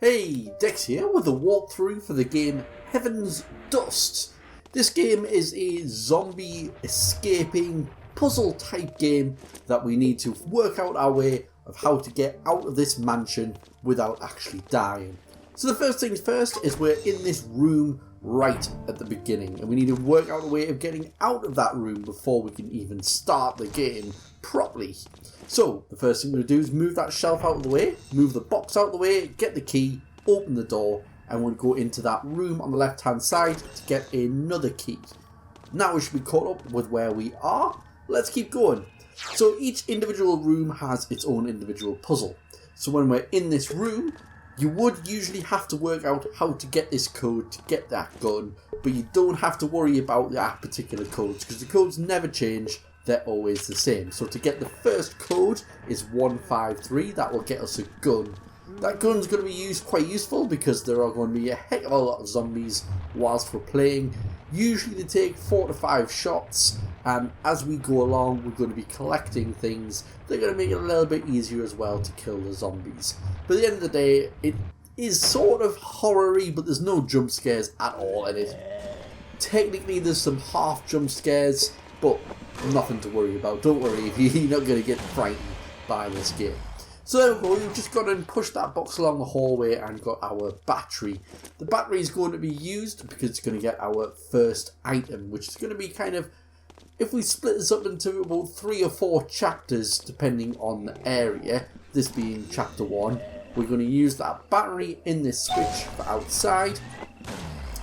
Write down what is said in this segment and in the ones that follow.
Hey, Dex here with a walkthrough for the game Heaven's Dust. This game is a zombie escaping puzzle type game that we need to work out our way of how to get out of this mansion without actually dying. So the first things first is we're in this room right at the beginning and we need to work out a way of getting out of that room before we can even start the game properly. So the first thing we're going to do is move that shelf out of the way, move the box out of the way, get the key, open the door, and we'll go into that room on the left hand side to get another key. Now we should be caught up with where we are. Let's keep going. So each individual room has its own individual puzzle. So when we're in this room, you would usually have to work out how to get this code to get that gun, but you don't have to worry about that particular codes because the codes never change. They're always the same. So to get the first code is 153. That will get us a gun. That gun's going to be quite useful because there are going to be a heck of a lot of zombies whilst we're playing. Usually they take 4 to 5 shots, and as we go along we're going to be collecting things. They're going to make it a little bit easier as well to kill the zombies. But at the end of the day, it is sort of horror-y, but there's no jump scares at all in it. Technically there's some half jump scares, but nothing to worry about. Don't worry if you're not going to get frightened by this game. So there we go, we've just got to push that box along the hallway and got our battery. The battery is going to be used because it's going to get our first item, which is going to be kind of, if we split this up into about 3 or 4 chapters depending on the area, this being chapter 1, we're going to use that battery in this switch for outside,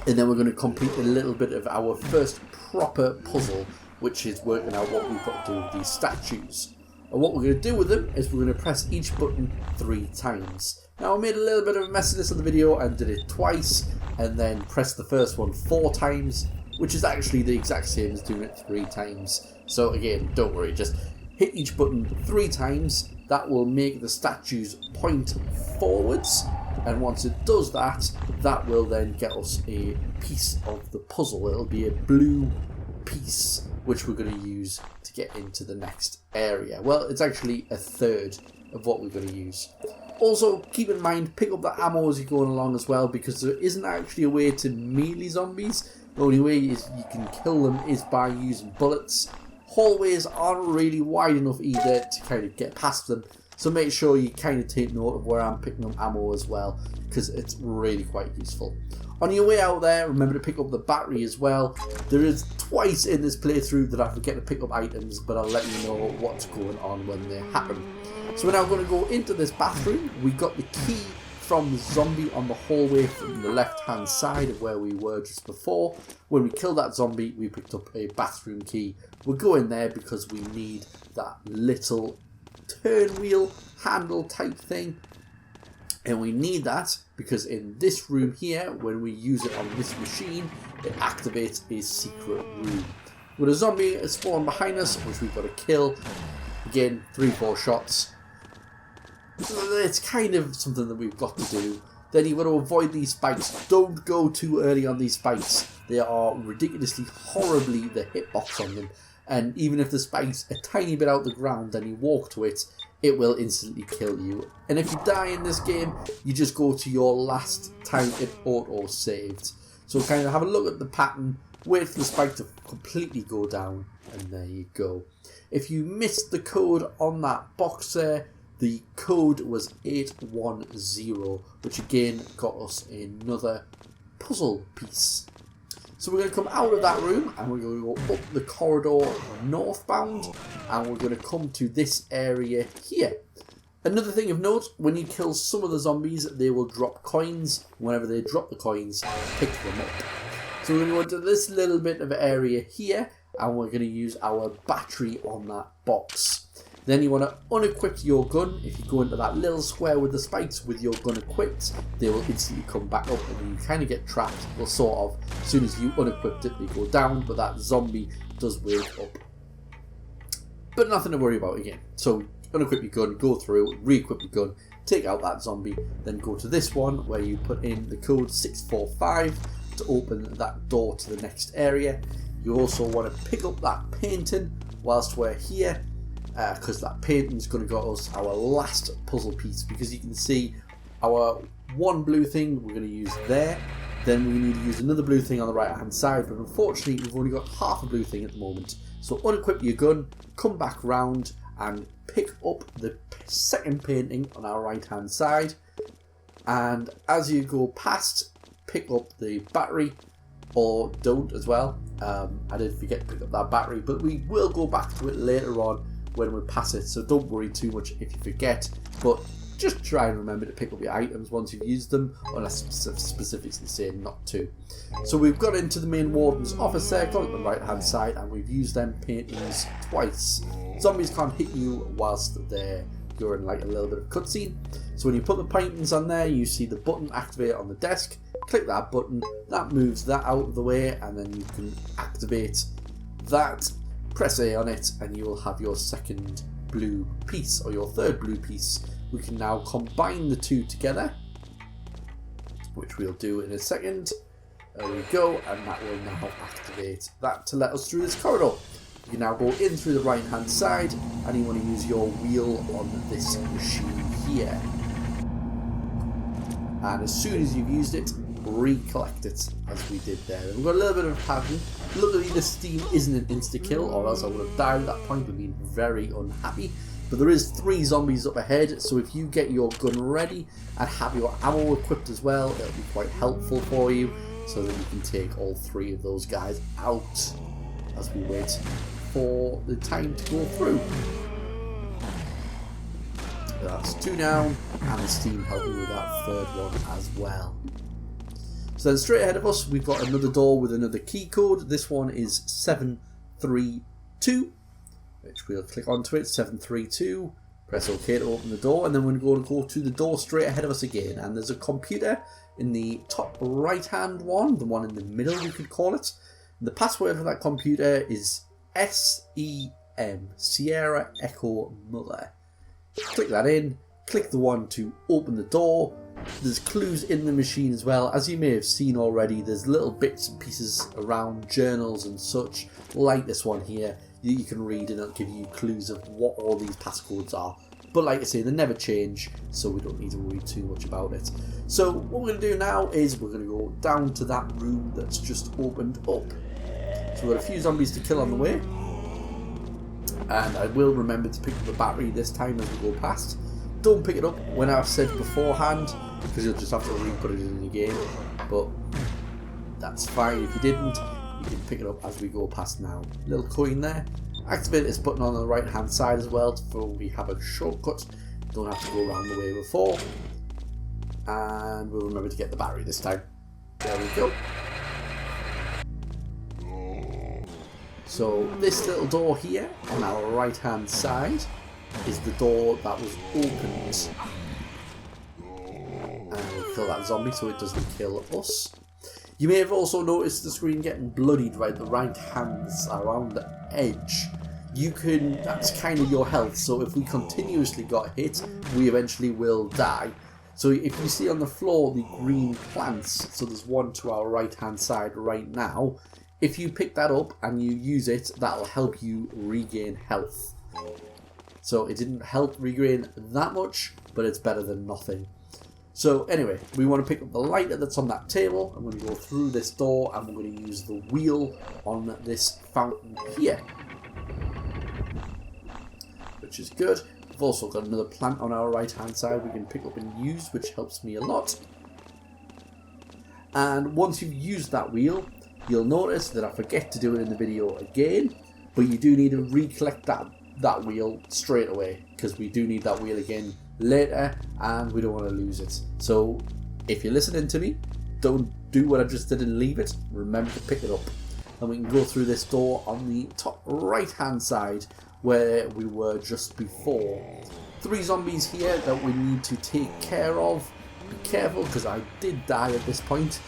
and then we're going to complete a little bit of our first proper puzzle, which is working out what we've got to do with these statues. And what we're going to do with them is we're going to press each button 3 times. Now I made a little bit of a mess of this on the video and did it twice and then pressed the first one 4 times, which is actually the exact same as doing it 3 times. So again, don't worry, just hit each button 3 times. That will make the statues point forwards, and once it does that, that will then get us a piece of the puzzle. It'll be a blue piece which we're going to use to get into the next area. Well, it's actually a third of what we're going to use. Also, keep in mind, pick up the ammo as you're going along as well, because there isn't actually a way to melee zombies. The only way you can kill them is by using bullets. Hallways aren't really wide enough either to kind of get past them, so make sure you kind of take note of where I'm picking up ammo as well, because it's really quite useful. On your way out there, remember to pick up the battery as well. There is twice in this playthrough that I forget to pick up items, but I'll let you know what's going on when they happen. So we're now going to go into this bathroom. We got the key from the zombie on the hallway from the left hand side of where we were just before. When we killed that zombie, we picked up a bathroom key. We'll go in there because we need that little turn wheel handle type thing. And we need that because in this room here, when we use it on this machine, it activates a secret room. With a zombie spawned behind us, which we've got to kill. Again, 3-4 shots. It's kind of something that we've got to do. Then you've got to avoid these spikes. Don't go too early on these spikes. They are ridiculously, horribly the hitbox on them. And even if the spike's a tiny bit out the ground and you walk to it, it will instantly kill you. And if you die in this game, you just go to your last time it auto-saved. So kind of have a look at the pattern, wait for the spike to completely go down, and there you go. If you missed the code on that box there, the code was 810, which again got us another puzzle piece. So we're going to come out of that room and we're going to go up the corridor northbound, and we're going to come to this area here. Another thing of note, when you kill some of the zombies, they will drop coins. Whenever they drop the coins, pick them up. So we're going to go into this little bit of area here, and we're going to use our battery on that box. Then you want to unequip your gun. If you go into that little square with the spikes with your gun equipped, they will instantly come back up and you kind of get trapped. Well, sort of. As soon as you unequipped it, they go down, but that zombie does wake up. But nothing to worry about again. So unequip your gun, go through, re-equip your gun, take out that zombie, then go to this one where you put in the code 645 to open that door to the next area. You also want to pick up that painting whilst we're here, because that painting is going to get us our last puzzle piece, because you can see our one blue thing we're going to use there. Then we need to use another blue thing on the right hand side, but unfortunately we've only got half a blue thing at the moment. So unequip your gun, come back round and pick up the second painting on our right hand side. And as you go past, pick up the battery, or don't as well. I did forget to pick up that battery, but we will go back to it later on when we pass it, so don't worry too much if you forget, but just try and remember to pick up your items once you've used them, unless specifically saying not to. So we've got into the main Warden's office circle on the right hand side, and we've used them paintings twice. Zombies can't hit you whilst you're in like a little bit of cutscene. So when you put the paintings on there, you see the button activate on the desk. Click that button, that moves that out of the way, and then you can activate that. Press A on it, and you will have your second blue piece, or your third blue piece. We can now combine the two together, which we'll do in a second. There we go, and that will now activate that to let us through this corridor. You can now go in through the right hand side, and you want to use your wheel on this machine here. And as soon as you've used it, recollect it as we did there. We've got a little bit of a pattern. Luckily the steam isn't an insta-kill, or else I would have died at that point and been very unhappy. But there is 3 zombies up ahead, so if you get your gun ready and have your ammo equipped as well, it'll be quite helpful for you, so that you can take all 3 of those guys out as we wait for the time to go through. That's 2 down, and the steam helping with that third one as well. So then straight ahead of us, we've got another door with another key code. This one is 732, which we'll click onto it, 732, press OK to open the door, and then we're going to go to the door straight ahead of us again. And there's a computer in the top right hand one, the one in the middle we could call it. And the password for that computer is SEM, Sierra Echo Mother. Click that in, click the one to open the door. There's clues in the machine as well. As you may have seen already, there's little bits and pieces around, journals and such, like this one here, that you can read, and it'll give you clues of what all these passcodes are. But like I say, they never change, so we don't need to worry too much about it. So what we're going to do now is we're going to go down to that room that's just opened up. So we've got a few zombies to kill on the way. And I will remember to pick up the battery this time as we go past. Don't pick it up when I've said beforehand, because you'll just have to re-put it in again. But that's fine if you didn't. You can pick it up as we go past now. Little coin there. Activate this button on the right hand side as well, so we have a shortcut. Don't have to go around the way before. And we'll remember to get the battery this time. There we go. So this little door here on our right hand side is the door that was opened. And we'll kill that zombie so it doesn't kill us. You may have also noticed the screen getting bloodied right the right hands around the edge. That's kind of your health, so if we continuously got hit, we eventually will die. So if you see on the floor the green plants, so there's one to our right hand side right now, if you pick that up and you use it, that'll help you regain health. So it didn't help regain that much, but it's better than nothing. So anyway, we want to pick up the lighter that's on that table. I'm going to go through this door and we're going to use the wheel on this fountain here, which is good. We've also got another plant on our right hand side we can pick up and use, which helps me a lot. And once you've used that wheel, you'll notice that I forget to do it in the video again, but you do need to recollect that wheel straight away, because we do need that wheel again later and we don't want to lose it. So if you're listening to me, don't do what I just did and leave it. Remember to pick it up. And we can go through this door on the top right hand side where we were just before. 3 zombies here that we need to take care of. Be careful, because I did die at this point.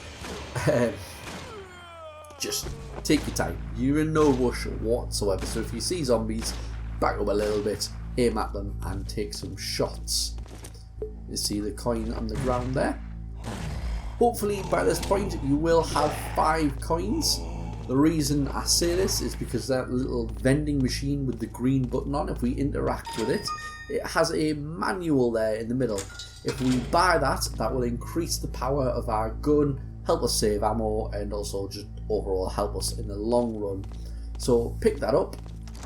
Just take your time. You're in no rush whatsoever. So if you see zombies, back up a little bit, aim at them and take some shots. You see the coin on the ground there. Hopefully by this point you will have 5 coins. The reason I say this is because that little vending machine with the green button on, if we interact with it, it has a manual there in the middle. If we buy that, that will increase the power of our gun, help us save ammo, and also just overall help us in the long run. So pick that up,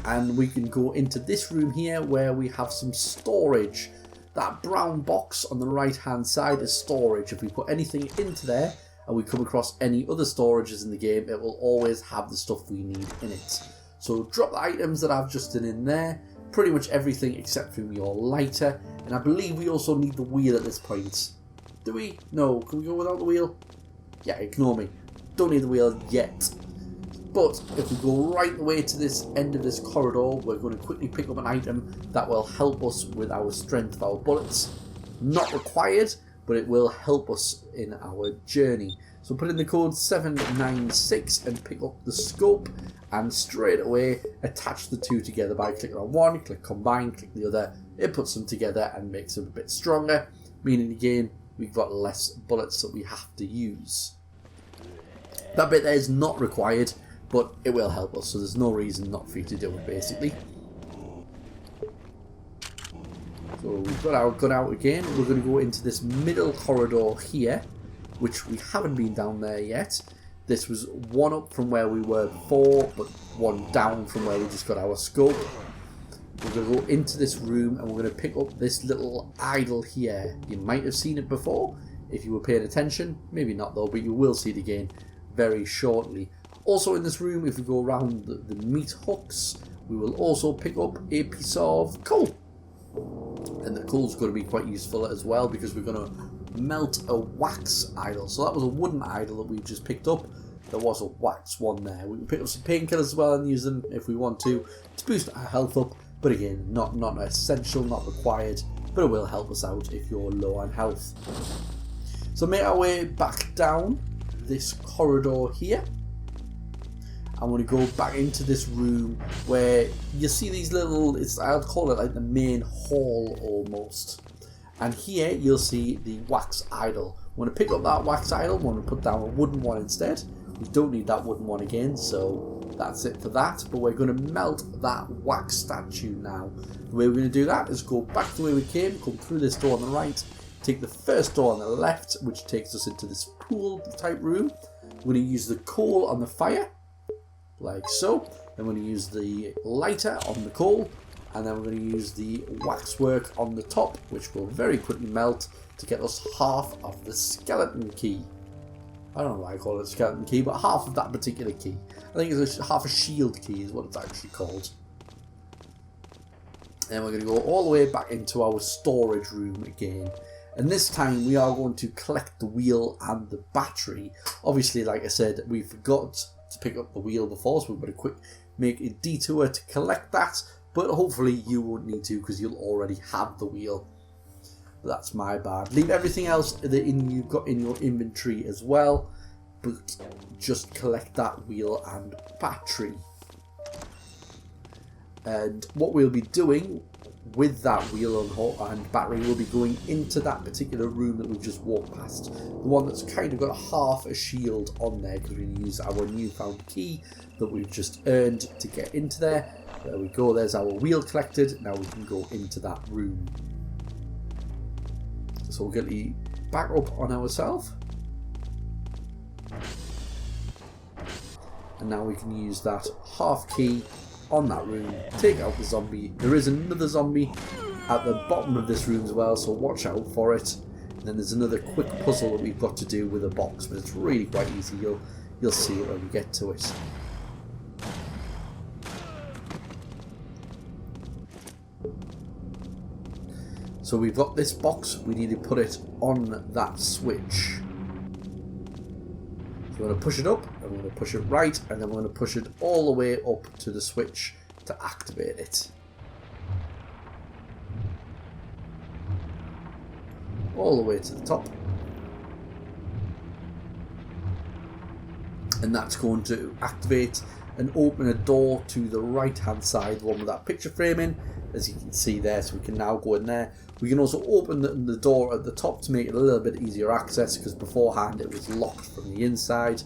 and we can go into this room here where we have some storage. That brown box on the right hand side is storage. If we put anything into there and we come across any other storages in the game, it will always have the stuff we need in it. So drop the items that I've just done in there, pretty much everything except for your lighter, and I believe we also need the wheel at this point. Do we? No, can we go without the wheel? Yeah, ignore me. Don't need the wheel yet. But if we go right the way to this end of this corridor, we're going to quickly pick up an item that will help us with our strength of our bullets. Not required, but it will help us in our journey. So put in the code 796 and pick up the scope, and straight away attach the two together by clicking on one, click combine, click the other. It puts them together and makes them a bit stronger, meaning again we've got less bullets that we have to use. That bit there is not required, but it will help us, so there's no reason not for you to do it basically. So we've got our gun out again. We're going to go into this middle corridor here, which we haven't been down there yet. This was one up from where we were before, but one down from where we just got our scope. We're going to go into this room and we're going to pick up this little idol here. You might have seen it before if you were paying attention. Maybe not though, but you will see it again very shortly. Also in this room, if we go around the meat hooks, we will also pick up a piece of coal. And the coal's going to be quite useful as well because we're going to melt a wax idol. So that was a wooden idol that we just picked up. There was a wax one there. We can pick up some painkillers as well and use them if we want to boost our health up. But again, not essential, not required, but it will help us out if you're low on health. So make our way back down this corridor here. I'm going to go back into this room where you see these little, I'll call it like the main hall almost. And here you'll see the wax idol. I'm going to pick up that wax idol, I'm going to put down a wooden one instead. We don't need that wooden one again, so that's it for that. But we're going to melt that wax statue now. The way we're going to do that is go back the way we came, come through this door on the right, take the first door on the left, which takes us into this pool type room. We're going to use the coal on the fire, like so. Then we're going to use the lighter on the coal, and then we're going to use the waxwork on the top, which will very quickly melt to get us half of the skeleton key. I don't know why I call it a skeleton key, but half of that particular key. I think it's half a shield key is what it's actually called. And we're going to go all the way back into our storage room again. And this time we are going to collect the wheel and the battery. Obviously, like I said, we forgot to pick up the wheel before, so we're going to make a detour to collect that. But hopefully you won't need to because you'll already have the wheel. That's my bad. Leave everything else that you've got in your inventory as well, but just collect that wheel and battery. And what we'll be doing with that wheel and battery, we'll be going into that particular room that we've just walked past. The one that's kind of got half a shield on there because we use our newfound key that we've just earned to get into there. There we go, there's our wheel collected. Now we can go into that room. So we'll get the back up on ourselves. And now we can use that half key on that room, take out the zombie. There is another zombie at the bottom of this room as well, so watch out for it. And then there's another quick puzzle that we've got to do with a box, but it's really quite easy. You'll see it when we get to it. So we've got this box, we need to put it on that switch. So we're going to push it up, and we're going to push it right, and then we're going to push it all the way up to the switch to activate it. All the way to the top. And that's going to activate and open a door to the right hand side, the one with that picture frame in, as you can see there, so we can now go in there. We can also open the door at the top to make it a little bit easier access, because beforehand it was locked from the inside.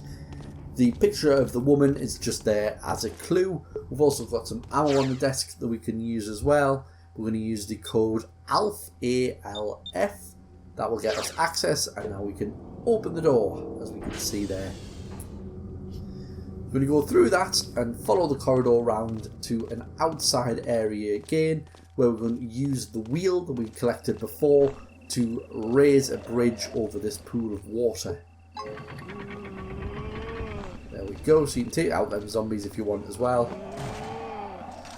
The picture of the woman is just there as a clue. We've also got some ammo on the desk that we can use as well. We're going to use the code ALF, A-L-F. That will get us access, and now we can open the door, as we can see there. We're going to go through that and follow the corridor round to an outside area again, where we're going to use the wheel that we collected before to raise a bridge over this pool of water. There we go, so you can take out them zombies if you want as well.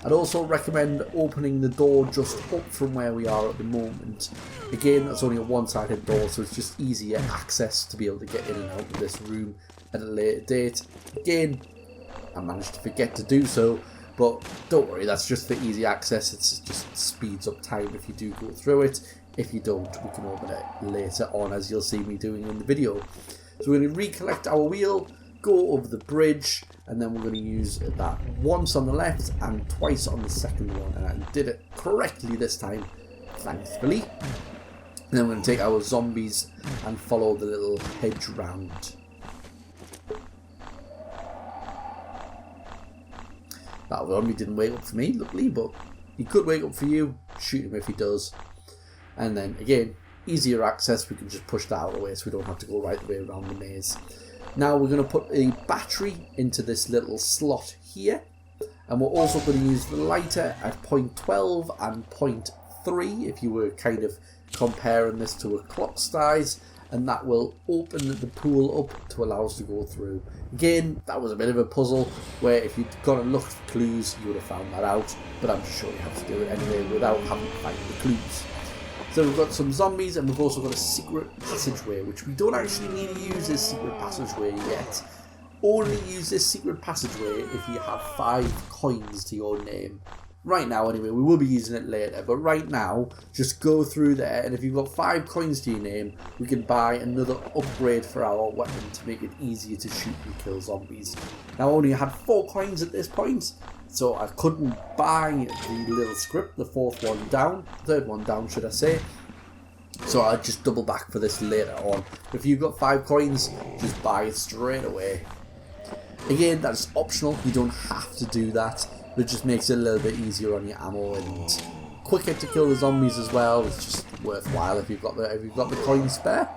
I'd also recommend opening the door just up from where we are at the moment. Again, that's only a one-sided door, so it's just easier access to be able to get in and out of this room at a later date. Again, I managed to forget to do so, but don't worry, that's just for easy access. It just speeds up time if you do go through it. If you don't, we can open it later on, as you'll see me doing in the video. So we're going to recollect our wheel, go over the bridge, and then we're going to use that once on the left and twice on the second one. And I did it correctly this time, thankfully. And then we're going to take our zombies and follow the little hedge round. That zombie didn't wake up for me, luckily, but he could wake up for you. Shoot him if he does. And then, again, easier access. We can just push that out of the way so we don't have to go right the way around the maze. Now we're going to put a battery into this little slot here. And we're also going to use the lighter at point 12 and point 3, if you were kind of comparing this to a clock size. And that will open the pool up to allow us to go through. Again, that was a bit of a puzzle, where if you'd gone and looked for clues, you would have found that out. But I'm sure you have to do it anyway without having to find the clues. So we've got some zombies, and we've also got a secret passageway, which we don't actually need to use this secret passageway yet. Only use this secret passageway if you have 5 coins to your name. Right now, anyway, we will be using it later, but right now, just go through there, and if you've got 5 coins to your name, we can buy another upgrade for our weapon to make it easier to shoot and kill zombies. Now, I only had 4 coins at this point, so I couldn't buy the little script, the 4th one down, 3rd one down, should I say. So I'll just double back for this later on. If you've got 5 coins, just buy it straight away. Again, that's optional, you don't have to do that. But it just makes it a little bit easier on your ammo and quicker to kill the zombies as well. It's just worthwhile if you've got the coins spare.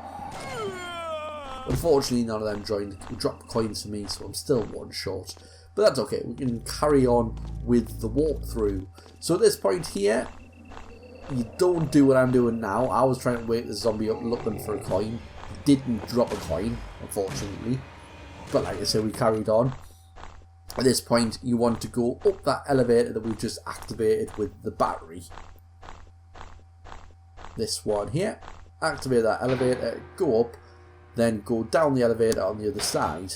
Unfortunately, none of them dropped coins for me, so I'm still 1 short. But that's okay. We can carry on with the walkthrough. So at this point here, you don't do what I'm doing now. I was trying to wake the zombie up looking for a coin. He didn't drop a coin, unfortunately. But like I said, we carried on. At this point, you want to go up that elevator that we've just activated with the battery. This one here. Activate that elevator, go up, then go down the elevator on the other side.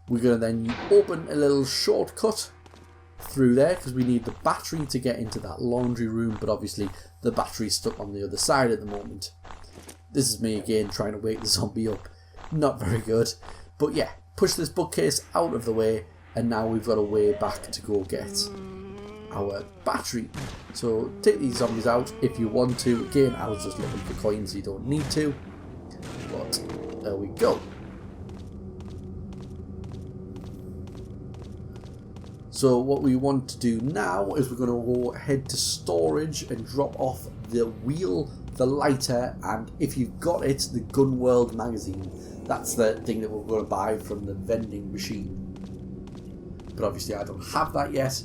We're going to then open a little shortcut through there because we need the battery to get into that laundry room, but obviously the battery's stuck on the other side at the moment. This is me again trying to wake the zombie up. Not very good, but yeah. Push this bookcase out of the way, and now we've got a way back to go get our battery. So take these zombies out if you want to. Again, I was just looking for coins, you don't need to. But there we go. So what we want to do now is we're going to go head to storage and drop off the wheel, the lighter, and if you've got it, the Gun World magazine. That's the thing that we're going to buy from the vending machine. But obviously I don't have that yet,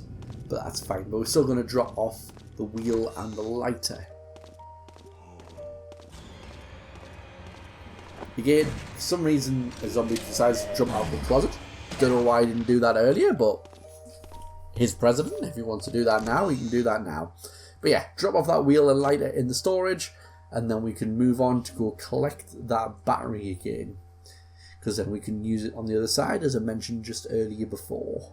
but that's fine. But we're still going to drop off the wheel and the lighter. Again, for some reason a zombie decides to jump out of the closet. Don't know why I didn't do that earlier, but he's president. If he wants to do that now, he can do that now. But yeah, drop off that wheel and lighter in the storage, and then we can move on to go collect that battery again. Because then we can use it on the other side, as I mentioned just earlier before.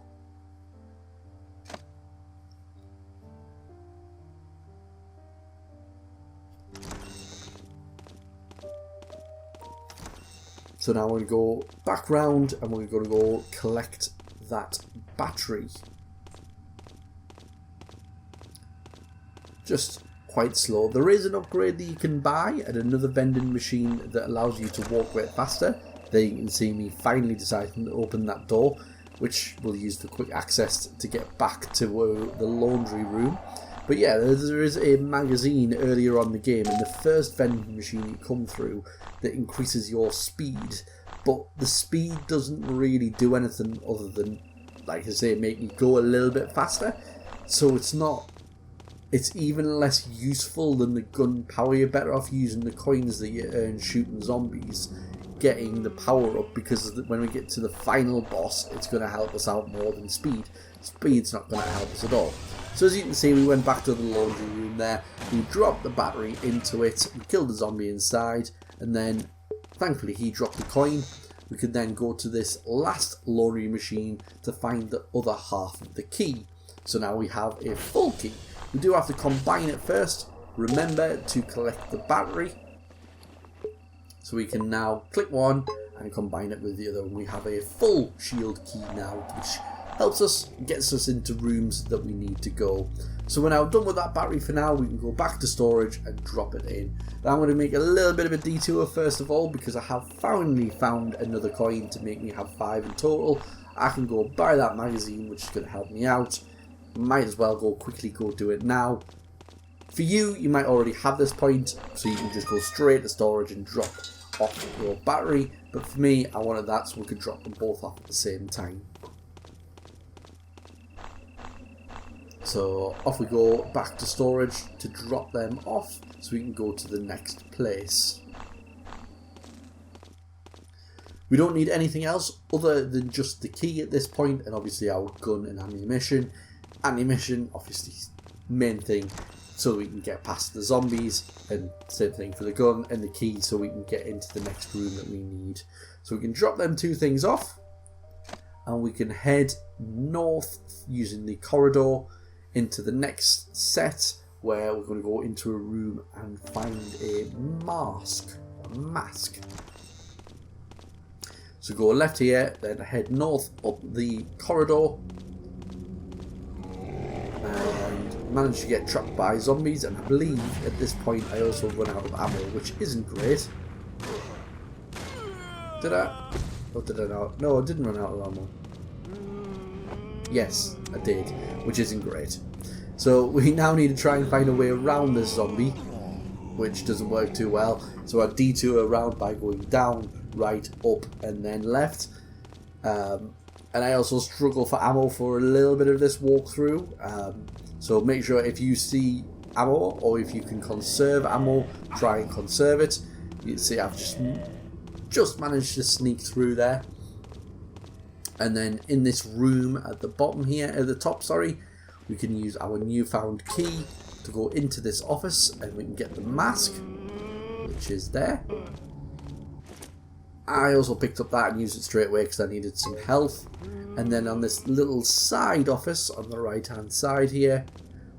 So now we're going to go back round and we're going to go collect that battery. Just quite slow. There is an upgrade that you can buy at another vending machine that allows you to walk a bit faster. There you can see me finally deciding to open that door, which we'll use for quick access to get back to the laundry room. But yeah, there is a magazine earlier on in the game in the first vending machine you come through that increases your speed, but the speed doesn't really do anything other than, like I say, make you go a little bit faster. So it's even less useful than the gunpowder. You're better off using the coins that you earn shooting zombies, getting the power up, because when we get to the final boss, it's going to help us out more than speed. Speed's not going to help us at all. So as you can see, we went back to the laundry room there, we dropped the battery into it, we killed the zombie inside, and then thankfully he dropped the coin. We could then go to this last laundry machine to find the other half of the key. So now we have a full key. We do have to combine it first. Remember to collect the battery. So we can now click one and combine it with the other. We have a full shield key now, which helps us, gets us into rooms that we need to go. So we're now done with that battery for now. We can go back to storage and drop it in. Now I'm going to make a little bit of a detour first of all, because I have finally found another coin to make me have 5 in total. I can go buy that magazine, which is going to help me out. Might as well quickly go do it now. For you, you might already have this point, so you can just go straight to storage and drop off your battery. But for me, I wanted that so we could drop them both off at the same time. So off we go back to storage to drop them off so we can go to the next place. We don't need anything else other than just the key at this point, and obviously our gun and ammunition. Ammunition, obviously, main thing, so we can get past the zombies, and same thing for the gun and the key so we can get into the next room that we need. So we can drop them two things off, and we can head north using the corridor into the next set, where we're going to go into a room and find a mask. So go left here, then head north up the corridor, and manage to get trapped by zombies. And I believe at this point I also run out of ammo, which isn't great. Did I? Or did I not? No, I didn't run out of ammo. Yes, I did, which isn't great. So we now need to try and find a way around this zombie, which doesn't work too well. So I detour around by going down, right, up, and then left. And I also struggle for ammo for a little bit of this walkthrough. So make sure if you see ammo, or if you can conserve ammo, try and conserve it. You can see I've just managed to sneak through there. And then in this room at the bottom here, at the top, sorry, we can use our newfound key to go into this office, and we can get the mask, which is there. I also picked up that and used it straight away because I needed some health. And then on this little side office on the right hand side here,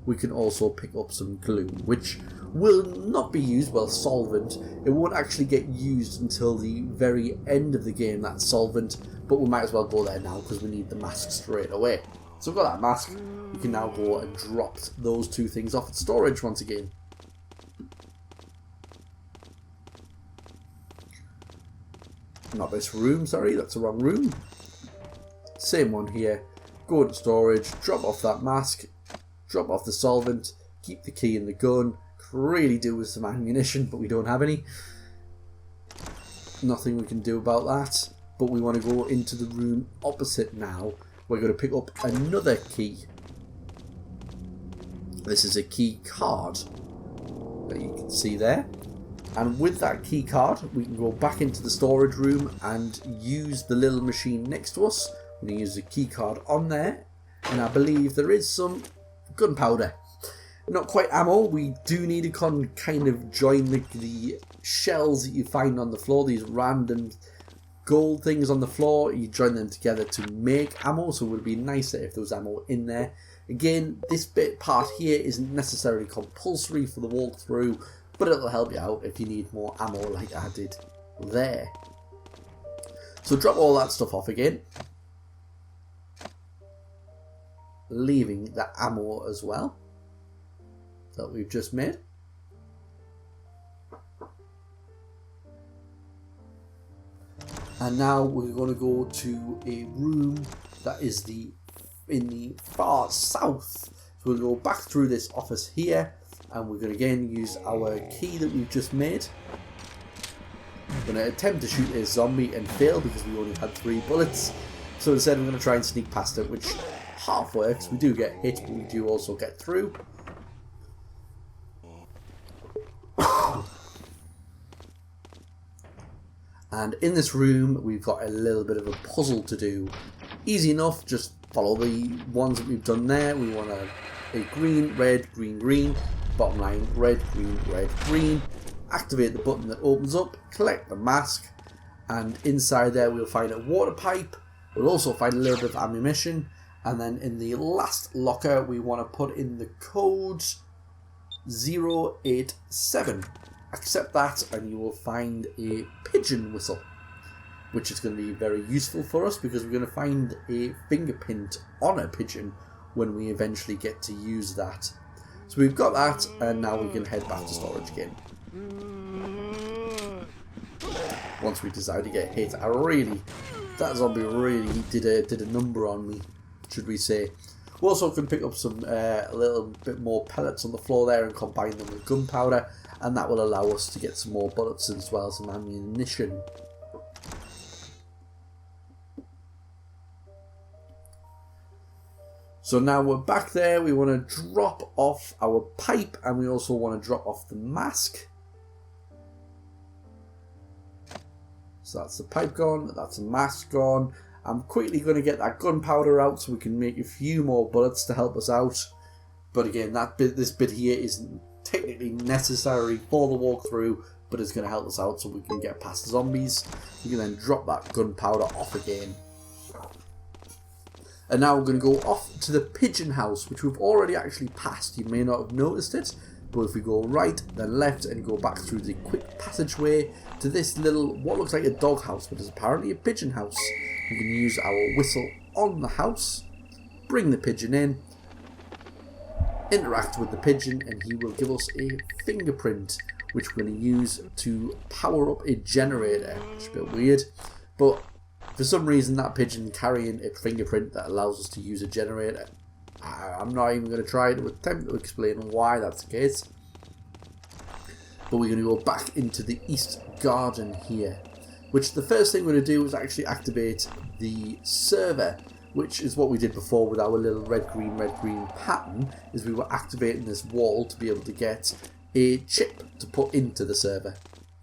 we can also pick up some glue, which will not be used, well, solvent. It won't actually get used until the very end of the game, that solvent, but we might as well go there now because we need the mask straight away. So we've got that mask, we can now go and drop those two things off at storage once again. Not this room, sorry, that's the wrong room. Same one here. Go into storage, drop off that mask, drop off the solvent, keep the key in the gun. Could really do with some ammunition, but we don't have any. Nothing we can do about that. But we want to go into the room opposite now. We're going to pick up another key. This is a key card that you can see there. And with that key card, we can go back into the storage room and use the little machine next to us. We're going to use the key card on there. And I believe there is some gunpowder. Not quite ammo. We do need to kind of join the shells that you find on the floor. These random gold things on the floor. You join them together to make ammo. So it would be nicer if there was ammo in there. Again, this part here isn't necessarily compulsory for the walkthrough, but it'll help you out if you need more ammo like I did there. So drop all that stuff off again, leaving the ammo as well that we've just made. And now we're going to go to a room that is in the far south. So we'll go back through this office here, and we're going to again use our key that we've just made. We're going to attempt to shoot a zombie and fail because we only had 3 bullets. So instead we're going to try and sneak past it, which half works. We do get hit, but we do also get through. And in this room we've got a little bit of a puzzle to do. Easy enough, just follow the ones that we've done there. We want a green, red, green, green. Bottom line, red, green. Activate the button that opens up, collect the mask, and inside there we'll find a water pipe. We'll also find a little bit of ammunition, and then in the last locker we want to put in the code 087. Accept that and you will find a pigeon whistle, which is going to be very useful for us because we're going to find a fingerprint on a pigeon when we eventually get to use that. So we've got that, and now we can head back to storage again. Once we decide to get hit, that zombie really did a number on me, should we say. We also can pick up some a little bit more pellets on the floor there and combine them with gunpowder, and that will allow us to get some more bullets as well as some ammunition. So now we're back there, we want to drop off our pipe, and we also want to drop off the mask. So that's the pipe gone, that's the mask gone. I'm quickly going to get that gunpowder out so we can make a few more bullets to help us out. But again, this bit here isn't technically necessary for the walkthrough, but it's going to help us out so we can get past the zombies. We can then drop that gunpowder off again. And now we're going to go off to the Pigeon House, which we've already actually passed. You may not have noticed it, but if we go right, then left, and go back through the quick passageway to this little, what looks like a dog house, but is apparently a pigeon house. We can use our whistle on the house, bring the pigeon in, interact with the pigeon, and he will give us a fingerprint, which we're going to use to power up a generator. Which is a bit weird, but for some reason that pigeon carrying a fingerprint that allows us to use a generator. I'm not even going to try to attempt to explain why that's the case. But we're going to go back into the East Garden here, which the first thing we're going to do is actually activate the server, which is what we did before with our little red green pattern, is we were activating this wall to be able to get a chip to put into the server.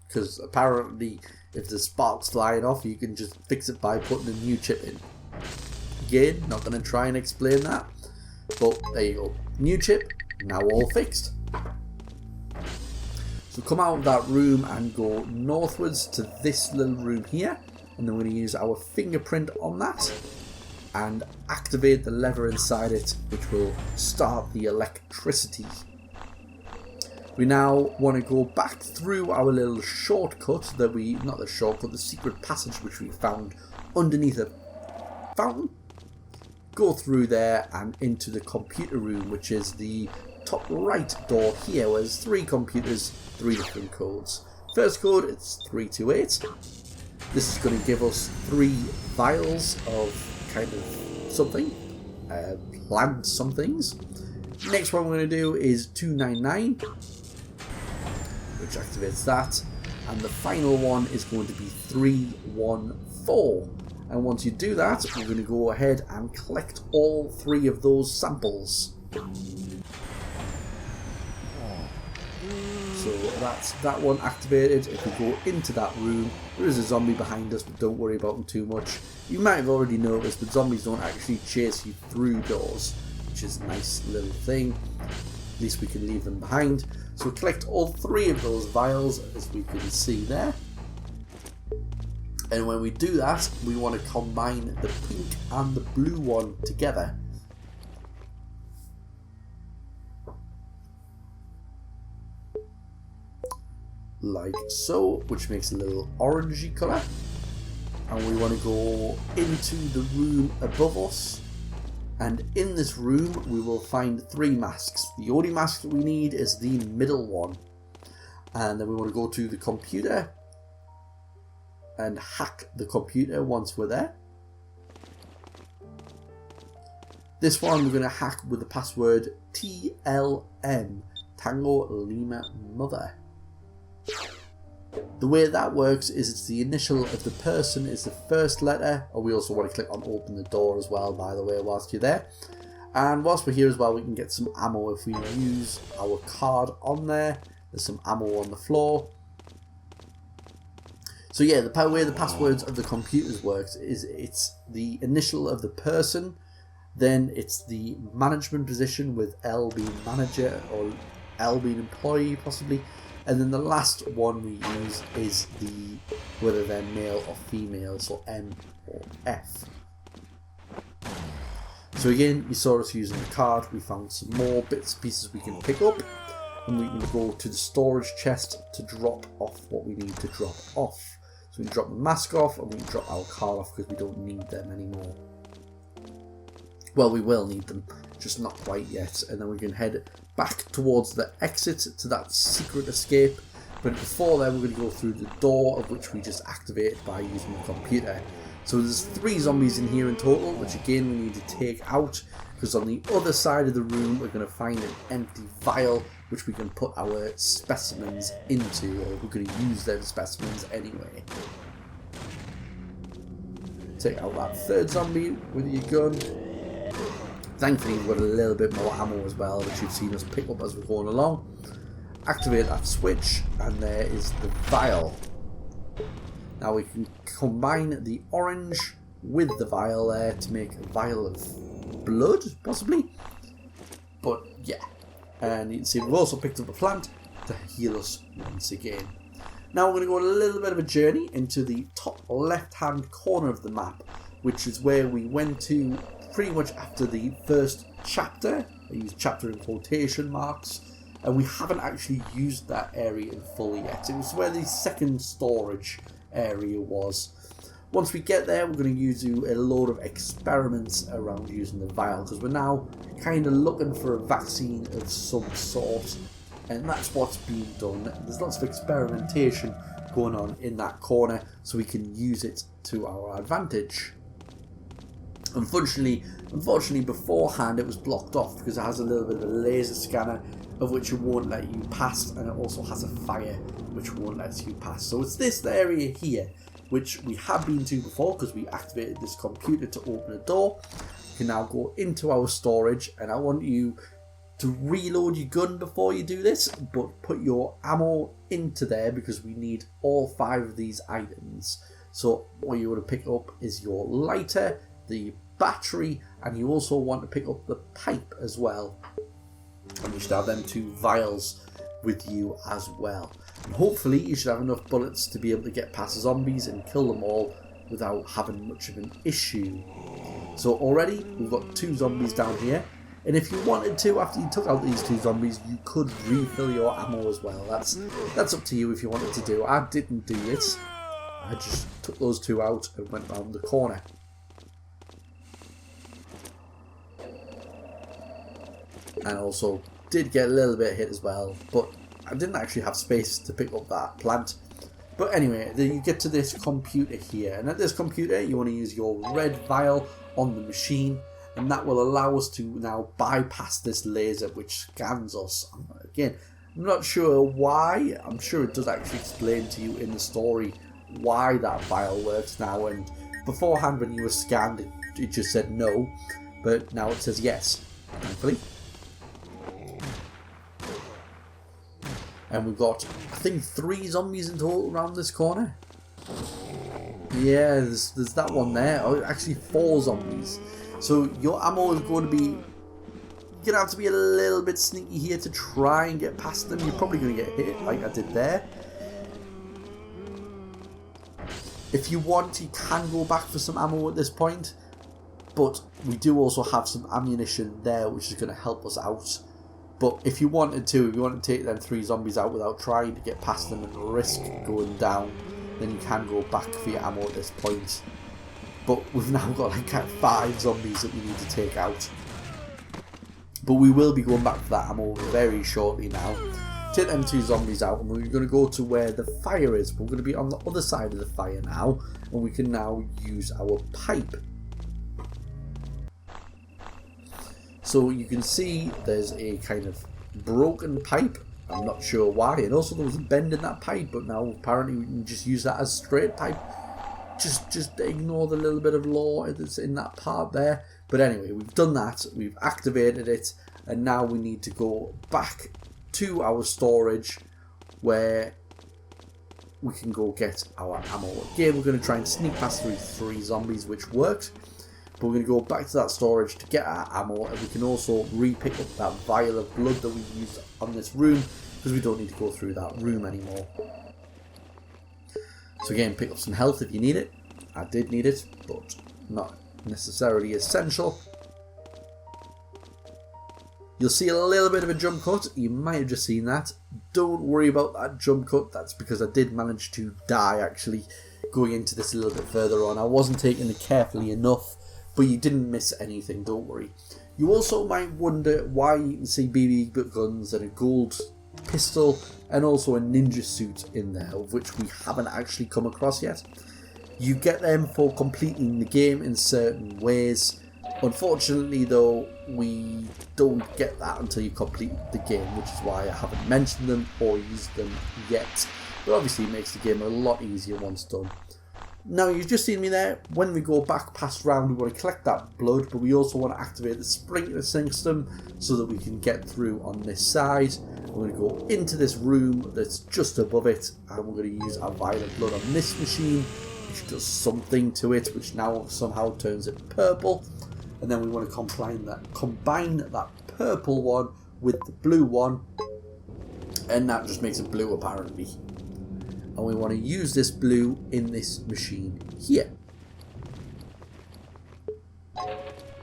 Because apparently if the spark's flying off, you can just fix it by putting a new chip in. Again, not going to try and explain that, but there you go. New chip, now all fixed. So come out of that room and go northwards to this little room here, and then we're going to use our fingerprint on that and activate the lever inside it, which will start the electricity. We now want to go back through our little shortcut the secret passage which we found underneath a fountain. Go through there and into the computer room, which is the top right door here, where there's 3 computers, 3 different codes. First code, it's 328. This is going to give us 3 vials of kind of something, plant somethings. Next one we're going to do is 299, which activates that, and the final one is going to be 314. And once you do that, we're going to go ahead and collect all 3 of those samples. So that's that one activated. If we go into that room, there is a zombie behind us, but don't worry about them too much. You might have already noticed, but zombies don't actually chase you through doors, which is a nice little thing. At least we can leave them behind. So collect all 3 of those vials, as we can see there. And when we do that, we want to combine the pink and the blue one together. Like so, which makes a little orangey colour. And we want to go into the room above us. And in this room, we will find 3 masks. The only mask that we need is the middle one. And then we want to go to the computer. and hack the computer once we're there. This one we're going to hack with the password TLM, Tango Lima Mother. The way that works is it's the initial of the person is the first letter, or we also want to click on open the door as well, by the way, whilst you're there. And whilst we're here as well, we can get some ammo if we use our card on there. There's some ammo on the floor. So yeah, the way the passwords of the computers works is it's the initial of the person, then it's the management position with L being manager or L being employee possibly, and then the last one we use is whether they're male or female, so M or F. So again, you saw us using the card, we found some more bits and pieces we can pick up, and we can go to the storage chest to drop off what we need to drop off. So we can drop the mask off, and we can drop our card off because we don't need them anymore. Well, we will need them, just not quite yet, and then we can head back towards the exit to that secret escape, but before that we're going to go through the door of which we just activated by using the computer. So there's 3 zombies in here in total, which again we need to take out, because on the other side of the room we're going to find an empty vial which we can put our specimens into, or we're going to use them specimens anyway. Take out that 3rd zombie with your gun. Thankfully we've got a little bit more ammo as well, which you've seen us pick up as we're going along. Activate that switch, and there is the vial. Now we can combine the orange with the vial there to make a vial of blood, possibly. But yeah, and you can see we've also picked up a plant to heal us once again. Now we're going to go on a little bit of a journey into the top left hand corner of the map, which is where we went to pretty much after the first chapter. I use chapter in quotation marks, and we haven't actually used that area in full yet. It was where the second storage area was. Once we get there, we're going to use a load of experiments around using the vial, because we're now kind of looking for a vaccine of some sort, and that's what's being done. There's lots of experimentation going on in that corner, so we can use it to our advantage. Unfortunately beforehand it was blocked off because it has a little bit of a laser scanner of which it won't let you pass, and it also has a fire which won't let you pass. So it's this area here which we have been to before because we activated this computer to open a door. You can now go into our storage, and I want you to reload your gun before you do this, but put your ammo into there because we need all 5 of these items. So what you want to pick up is your lighter, the battery, and you also want to pick up the pipe as well, and you should have them 2 vials with you as well. And hopefully you should have enough bullets to be able to get past zombies and kill them all without having much of an issue. So already we've got 2 zombies down here, and if you wanted to, after you took out these 2 zombies, you could refill your ammo as well. That's up to you if you wanted to do. I didn't do it. I just took those 2 out and went round the corner. And also did get a little bit hit as well, but I didn't actually have space to pick up that plant. But anyway, then you get to this computer here, and at this computer you want to use your red vial on the machine, and that will allow us to now bypass this laser which scans us. Again, I'm not sure why. I'm sure it does actually explain to you in the story why that vial works now, and beforehand when you were scanned it just said no, but now it says yes, thankfully. And we've got, I think, 3 zombies in total around this corner. Yeah, there's that one there. Oh, actually 4 zombies. So your ammo is going to be... You're going to have to be a little bit sneaky here to try and get past them. You're probably going to get hit like I did there. If you want, you can go back for some ammo at this point. But we do also have some ammunition there, which is going to help us out. But if you wanted to take them 3 zombies out without trying to get past them and risk going down, then you can go back for your ammo at this point. But we've now got like 5 zombies that we need to take out. But we will be going back for that ammo very shortly now. take them 2 zombies out, and we're going to go to where the fire is. We're going to be on the other side of the fire now, and we can now use our pipe. So you can see there's a kind of broken pipe. I'm not sure why, and also there was a bend in that pipe, but now apparently we can just use that as straight pipe. Just ignore the little bit of lore that's in that part there. But anyway, we've done that, we've activated it, and now we need to go back to our storage where we can go get our ammo. Again, we're going to try and sneak past through 3 zombies, which worked. But we're going to go back to that storage to get our ammo, and we can also re-pick up that vial of blood that we used on this room, because we don't need to go through that room anymore. So again, pick up some health if you need it. I did need it, but not necessarily essential. You'll see a little bit of a jump cut. You might have just seen that. Don't worry about that jump cut. That's because I did manage to die actually going into this a little bit further on. I wasn't taking it carefully enough, but you didn't miss anything, don't worry. You also might wonder why you can see BB guns and a gold pistol and also a ninja suit in there, of which we haven't actually come across yet. You get them for completing the game in certain ways. Unfortunately though, we don't get that until you complete the game, which is why I haven't mentioned them or used them yet. But obviously it makes the game a lot easier once done. Now, you've just seen me there. When we go back past round, we want to collect that blood, but we also want to activate the sprinkler system so that we can get through on this side. We're going to go into this room that's just above it, and we're going to use our vial of blood on this machine, which does something to it, which now somehow turns it purple. And then we want to combine that purple one with the blue one, and that just makes it blue apparently. And we want to use this blue in this machine here,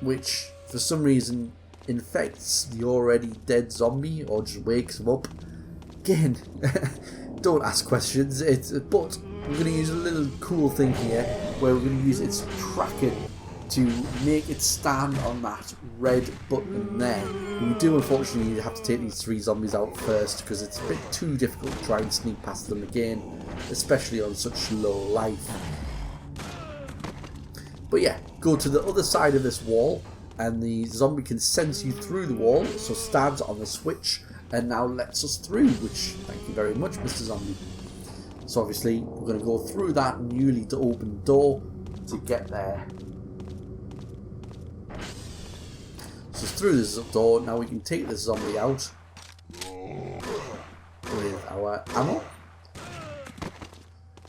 which for some reason infects the already dead zombie or just wakes him up. Again, don't ask questions. But we're going to use a little cool thing here where we're going to use its tracking to make it stand on that red button there. We do unfortunately have to take these 3 zombies out first because it's a bit too difficult to try and sneak past them again, especially on such low life. But yeah, go to the other side of this wall and the zombie can sense you through the wall, so stands on the switch and now lets us through, which thank you very much, Mr. Zombie. So obviously we're going to go through that newly open door to get there. So through this door, now we can take this zombie out with our ammo.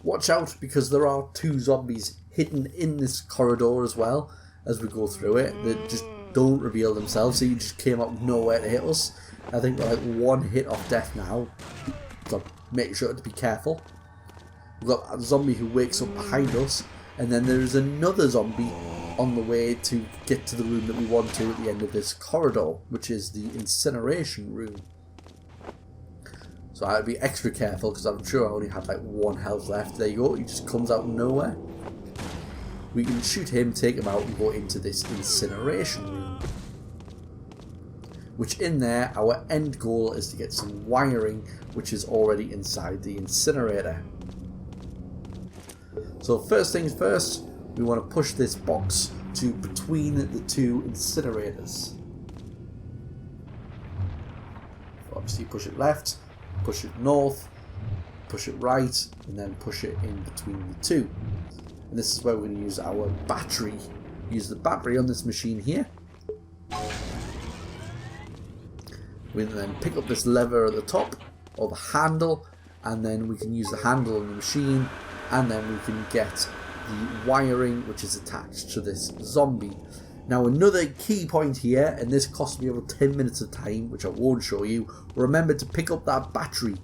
Watch out, because there are 2 zombies hidden in this corridor as well as we go through it that just don't reveal themselves, so you just came up nowhere to hit us. I think we're like 1 hit off death now, so make sure to be careful. We've got a zombie who wakes up behind us, and then there is another zombie on the way to get to the room that we want to at the end of this corridor, which is the incineration room. So I would be extra careful because I'm sure I only had like 1 health left. There you go, he just comes out of nowhere. We can shoot him, take him out and go into this incineration room. Which in there, our end goal is to get some wiring which is already inside the incinerator. So first things first, we want to push this box to between the 2 incinerators. Obviously push it left, push it north, push it right, and then push it in between the 2. And this is where we're going to use our battery. Use the battery on this machine here. We then pick up this lever at the top, or the handle, and then we can use the handle on the machine, and then we can get the wiring which is attached to this zombie. Now another key point here, and this cost me over 10 minutes of time, which I won't show you, remember to pick up that battery.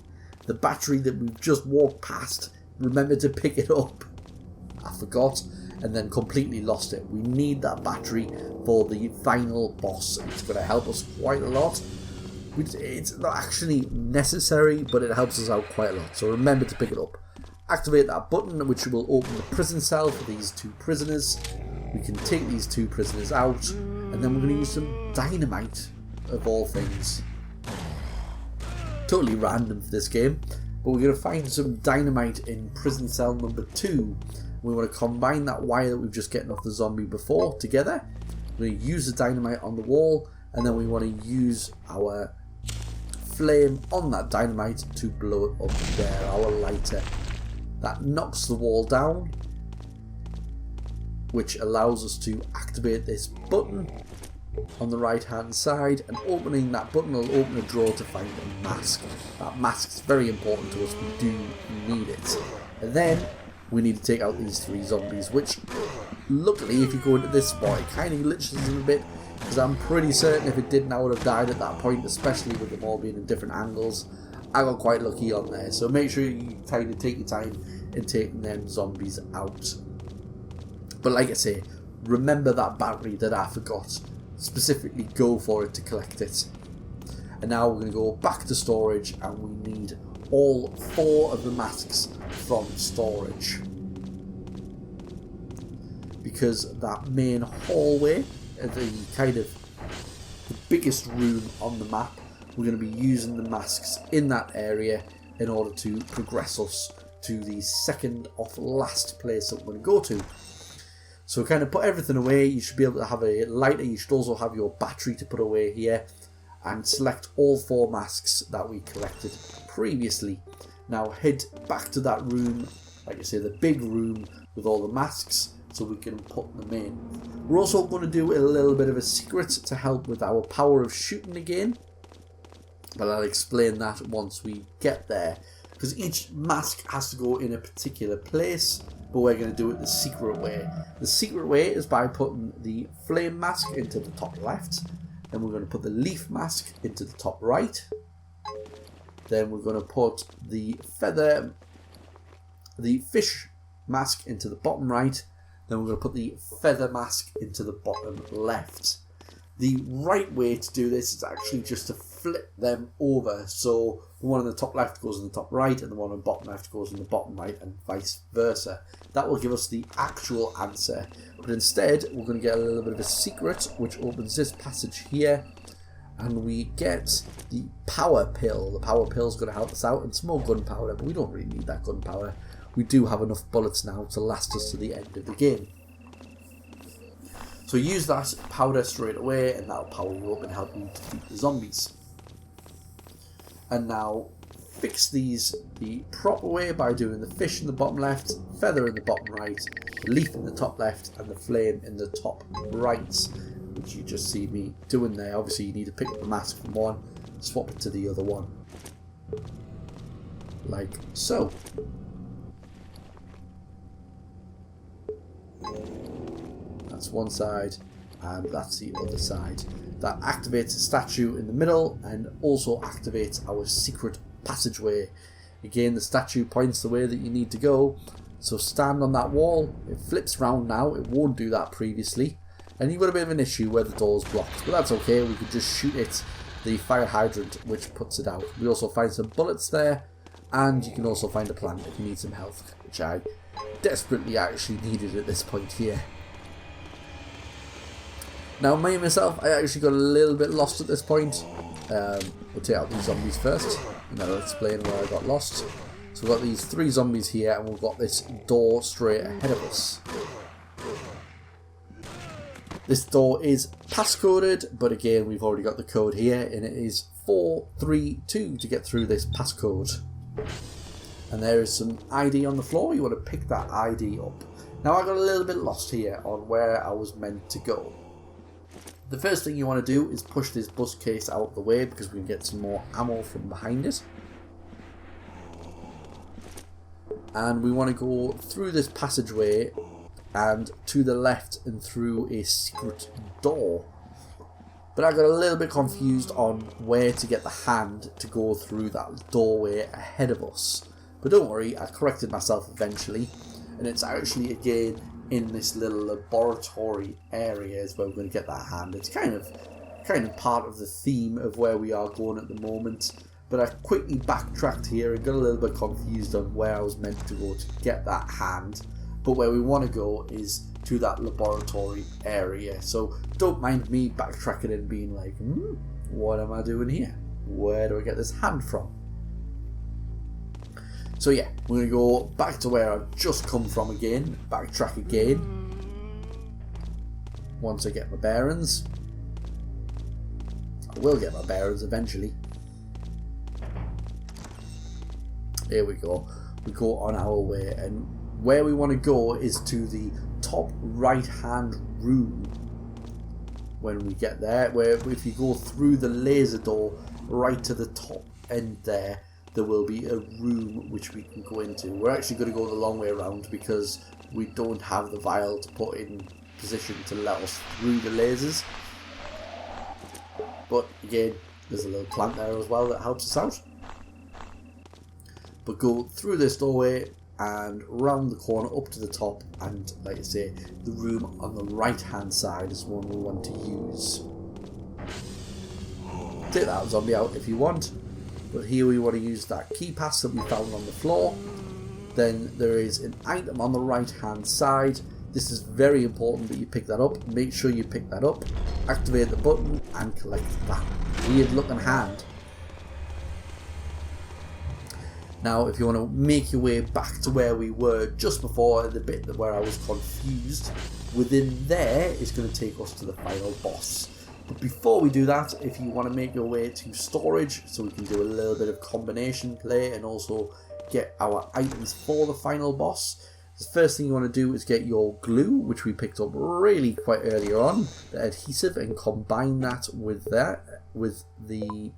The battery that we've just walked past, remember to pick it up. I forgot and then completely lost it. We need that battery for the final boss. It's going to help us quite a lot. It's not actually necessary, but it helps us out quite a lot. So remember to pick it up. Activate that button, which will open the prison cell for these 2 prisoners. We can take these 2 prisoners out, and then we're going to use some dynamite, of all things. Totally random for this game, but we're going to find some dynamite in prison cell number 2. We want to combine that wire that we've just gotten off the zombie before together. We're going to use the dynamite on the wall, and then we want to use our flame on that dynamite to blow it up there, our lighter. That knocks the wall down, which allows us to activate this button on the right hand side, and opening that button will open a drawer to find a mask. That mask is very important to us, we do need it. And then we need to take out these 3 zombies, which luckily if you go into this spot it kind of glitches them a bit, because I'm pretty certain if it didn't I would have died at that point, especially with them all being in different angles. I got quite lucky on there, so make sure you kind of take your time in taking them zombies out. But like I say, remember that battery that I forgot. Specifically go for it to collect it. And now we're going to go back to storage, and we need all 4 of the masks from storage, because that main hallway, the biggest room on the map, we're going to be using the masks in that area in order to progress us to the second off last place that we're going to go to. So kind of put everything away. You should be able to have a lighter. You should also have your battery to put away here, and select all 4 masks that we collected previously. Now head back to that room, like I say, the big room with all the masks, so we can put them in. We're also going to do a little bit of a secret to help with our power of shooting again, but I'll explain that once we get there, because each mask has to go in a particular place, but we're going to do it the secret way. The secret way is by putting the flame mask into the top left, then we're going to put the leaf mask into the top right, then we're going to put the fish mask into the bottom right, then we're going to put the feather mask into the bottom left. The right way to do this is actually just to flip them over, so the one on the top left goes in the top right and the one on the bottom left goes in the bottom right, and vice versa. That will give us the actual answer, but instead we're going to get a little bit of a secret which opens this passage here, and we get the power pill. The power pill is going to help us out, and some more gunpowder, but we don't really need that gunpowder. We do have enough bullets now to last us to the end of the game. So use that powder straight away, and that'll power you up and help you defeat the zombies. And now fix these the proper way by doing the fish in the bottom left, feather in the bottom right, the leaf in the top left, and the flame in the top right, which you just see me doing there. Obviously you need to pick up the mask from one, swap it to the other one, like so. That's one side, and that's the other side. That activates the statue in the middle, and also activates our secret passageway. Again, the statue points the way that you need to go, so stand on that wall. It flips round now, it won't do that previously, and you've got a bit of an issue where the door's blocked, but that's okay, we could just shoot it, the fire hydrant, which puts it out. We also find some bullets there, and you can also find a plant if you need some health, which I desperately actually needed at this point here. Now, myself, I actually got a little bit lost at this point. We'll take out these zombies first, and then I'll explain where I got lost. So we've got these 3 zombies here, and we've got this door straight ahead of us. This door is passcoded, but again, we've already got the code here, and it is 432 to get through this passcode. And there is some ID on the floor. You want to pick that ID up. Now, I got a little bit lost here on where I was meant to go. The first thing you want to do is push this bus case out of the way, because we can get some more ammo from behind it. And we want to go through this passageway and to the left and through a secret door. But I got a little bit confused on where to get the hand to go through that doorway ahead of us. But don't worry, I corrected myself eventually, and it's actually again in this little laboratory area is where we're going to get that hand. It's kind of part of the theme of where we are going at the moment, but I quickly backtracked here and got a little bit confused on where I was meant to go to get that hand. But where we want to go is to that laboratory area, so don't mind me backtracking and being like, what am I doing here? where do I get this hand from? So yeah, we're going to go back to where I've just come from again, backtrack again. Once I get my bearings. I will get my bearings eventually. Here we go. We go on our way, and where we want to go is to the top right hand room. When we get there, where if you go through the laser door right to the top end there will be a room which we can go into. We're actually going to go the long way around because we don't have the vial to put in position to let us through the lasers. But again, there's a little plant there as well that helps us out. But go through this doorway and round the corner up to the top, and like I say, the room on the right hand side is one we want to use. Take that zombie out if you want, but here we want to use that key pass that we found on the floor. Then there is an item on the right hand side. This is very important that you pick that up. Make sure you pick that up, activate the button and collect that weird looking hand. Now if you want to make your way back to where we were just before, the bit where I was confused, within there is going to take us to the final boss. But before we do that, if you want to make your way to storage so we can do a little bit of combination play and also get our items for the final boss, the first thing you want to do is get your glue, which we picked up really quite earlier on, the adhesive, and combine that with the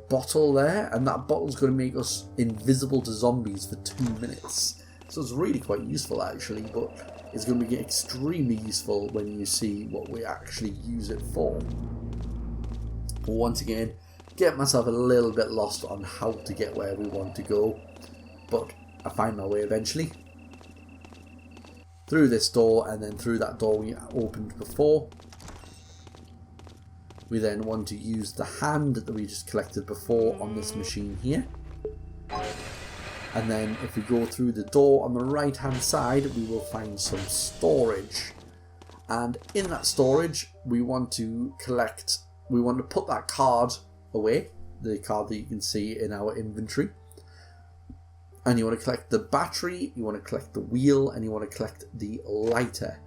bottle there, and that bottle's going to make us invisible to zombies for 2 minutes. So it's really quite useful actually, but it's going to be extremely useful when you see what we actually use it for. But once again, get myself a little bit lost on how to get where we want to go, but I find my way eventually. Through this door and then through that door we opened before. We then want to use the hand that we just collected before on this machine here. And then if we go through the door on the right hand side, we will find some storage. And in that storage, we want to put that card away, the card that you can see in our inventory. And you want to collect the battery, you want to collect the wheel, and you want to collect the lighter.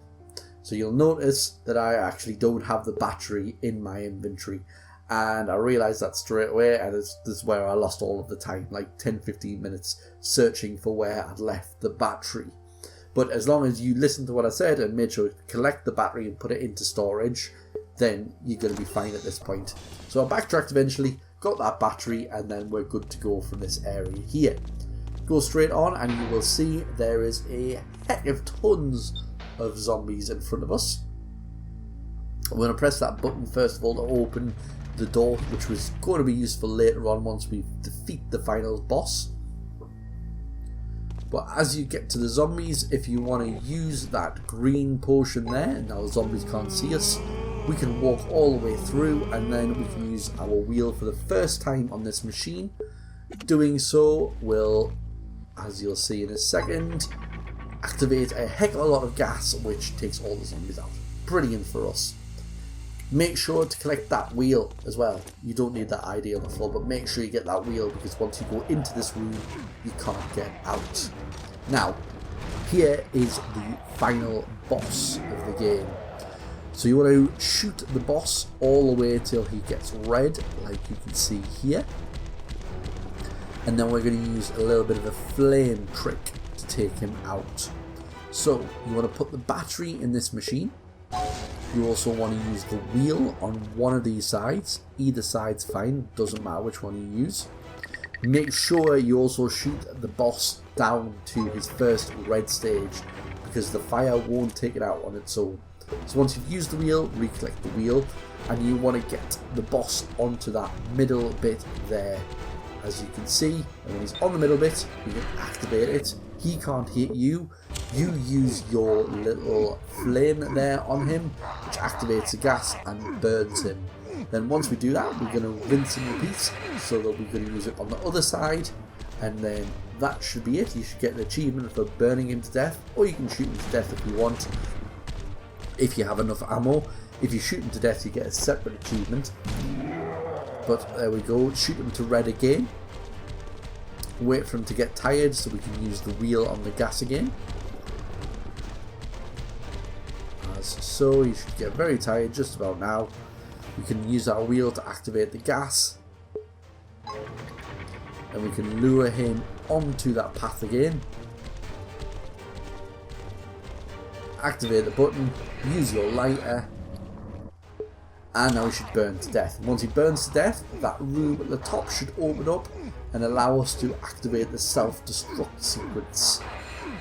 So you'll notice that I actually don't have the battery in my inventory, and I realised that straight away, and this is where I lost all of the time, like 10-15 minutes searching for where I'd left the battery. But as long as you listen to what I said and made sure to collect the battery and put it into storage, then you're going to be fine at this point. So I backtracked eventually, got that battery, and then we're good to go from this area here. Go straight on and you will see there is a heck of tons of zombies in front of us. I'm going to press that button first of all to open the door, which was going to be useful later on once we defeat the final boss. But as you get to the zombies, if you want to use that green potion there, and now the zombies can't see us, we can walk all the way through, and then we can use our wheel for the first time on this machine. Doing so will, as you'll see in a second, activate a heck of a lot of gas, which takes all the zombies out. Brilliant for us. Make sure to collect that wheel as well. You don't need that ID on the floor, but make sure you get that wheel, because once you go into this room, you can't get out. Now, here is the final boss of the game. So you want to shoot the boss all the way till he gets red, like you can see here. And then we're going to use a little bit of a flame trick to take him out. So you want to put the battery in this machine. You also want to use the wheel on one of these sides. Either side's fine, doesn't matter which one you use. Make sure you also shoot the boss down to his first red stage, because the fire won't take it out on its own. So once you've used the wheel, recollect the wheel, and you want to get the boss onto that middle bit there. As you can see, and when he's on the middle bit, you can activate it. He can't hit you. You use your little flame there on him, which activates the gas and burns him. Then once we do that, we're going to rinse and repeat, so that we're going to use it on the other side, and then that should be it. You should get an achievement for burning him to death, or you can shoot him to death if you want, if you have enough ammo. If you shoot him to death, you get a separate achievement. But there we go, shoot them to red again. Wait for them to get tired so we can use the wheel on the gas again. As so, you should get very tired just about now. We can use our wheel to activate the gas. And we can lure him onto that path again. Activate the button, use your lighter, and now he should burn to death. Once he burns to death, that room at the top should open up and allow us to activate the Self-Destruct Sequence,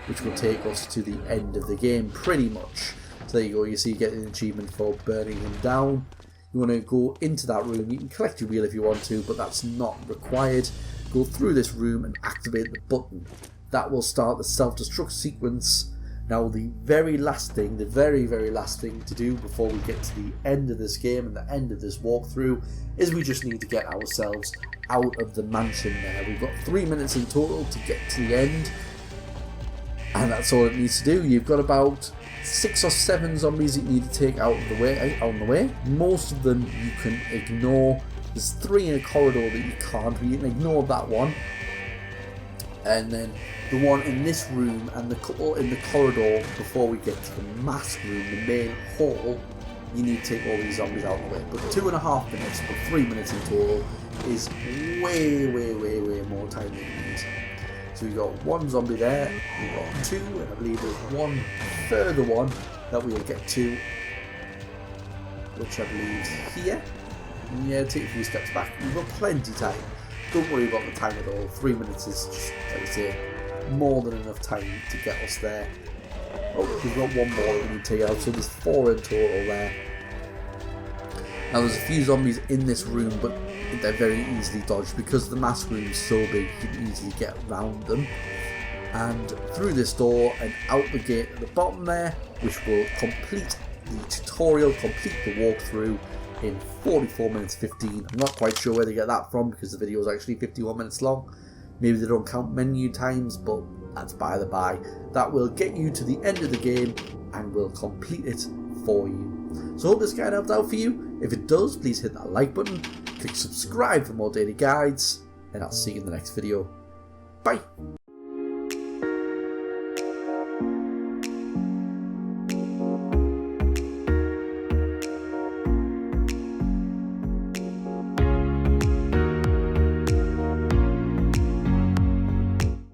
which will take us to the end of the game pretty much. So there you go, you see you get an achievement for burning him down. You want to go into that room, you can collect your wheel if you want to, but that's not required. Go through this room and activate the button. That will start the Self-Destruct Sequence. Now the very last thing, the very last thing to do before we get to the end of this game and the end of this walkthrough is we just need to get ourselves out of the mansion there. We've got 3 minutes in total to get to the end, and that's all it needs to do. You've got about 6 or 7 zombies that you need to take out on the way. Most of them you can ignore. There's 3 in a corridor that you can't, but you can ignore that one. And then the one in this room and the couple in the corridor before we get to the mask room, the main hall, you need to take all these zombies out of the way. But 2.5 minutes, but 3 minutes in total is way more time than you need. So we've got 1 zombie there, we've got 2, and I believe there's 1 further one that we'll get to, which I believe is here. And yeah, take a few steps back. We've got plenty of time. Don't worry about the time at all. 3 minutes is just, like I say, more than enough time to get us there. Oh, we've got 1 more that we need to take out, so there's 4 in total there. Now there's a few zombies in this room, but they're very easily dodged because the mask room is so big you can easily get around them. And through this door and out the gate at the bottom there, which will complete the tutorial, complete the walkthrough in 44 minutes 15. I'm not quite sure where they get that from because the video is actually 51 minutes long. Maybe they don't count menu times, but that's by the by. That will get you to the end of the game and will complete it for you. So I hope this guide helped out for you. If it does, please hit that like button, click subscribe for more daily guides, and I'll see you in the next video. Bye!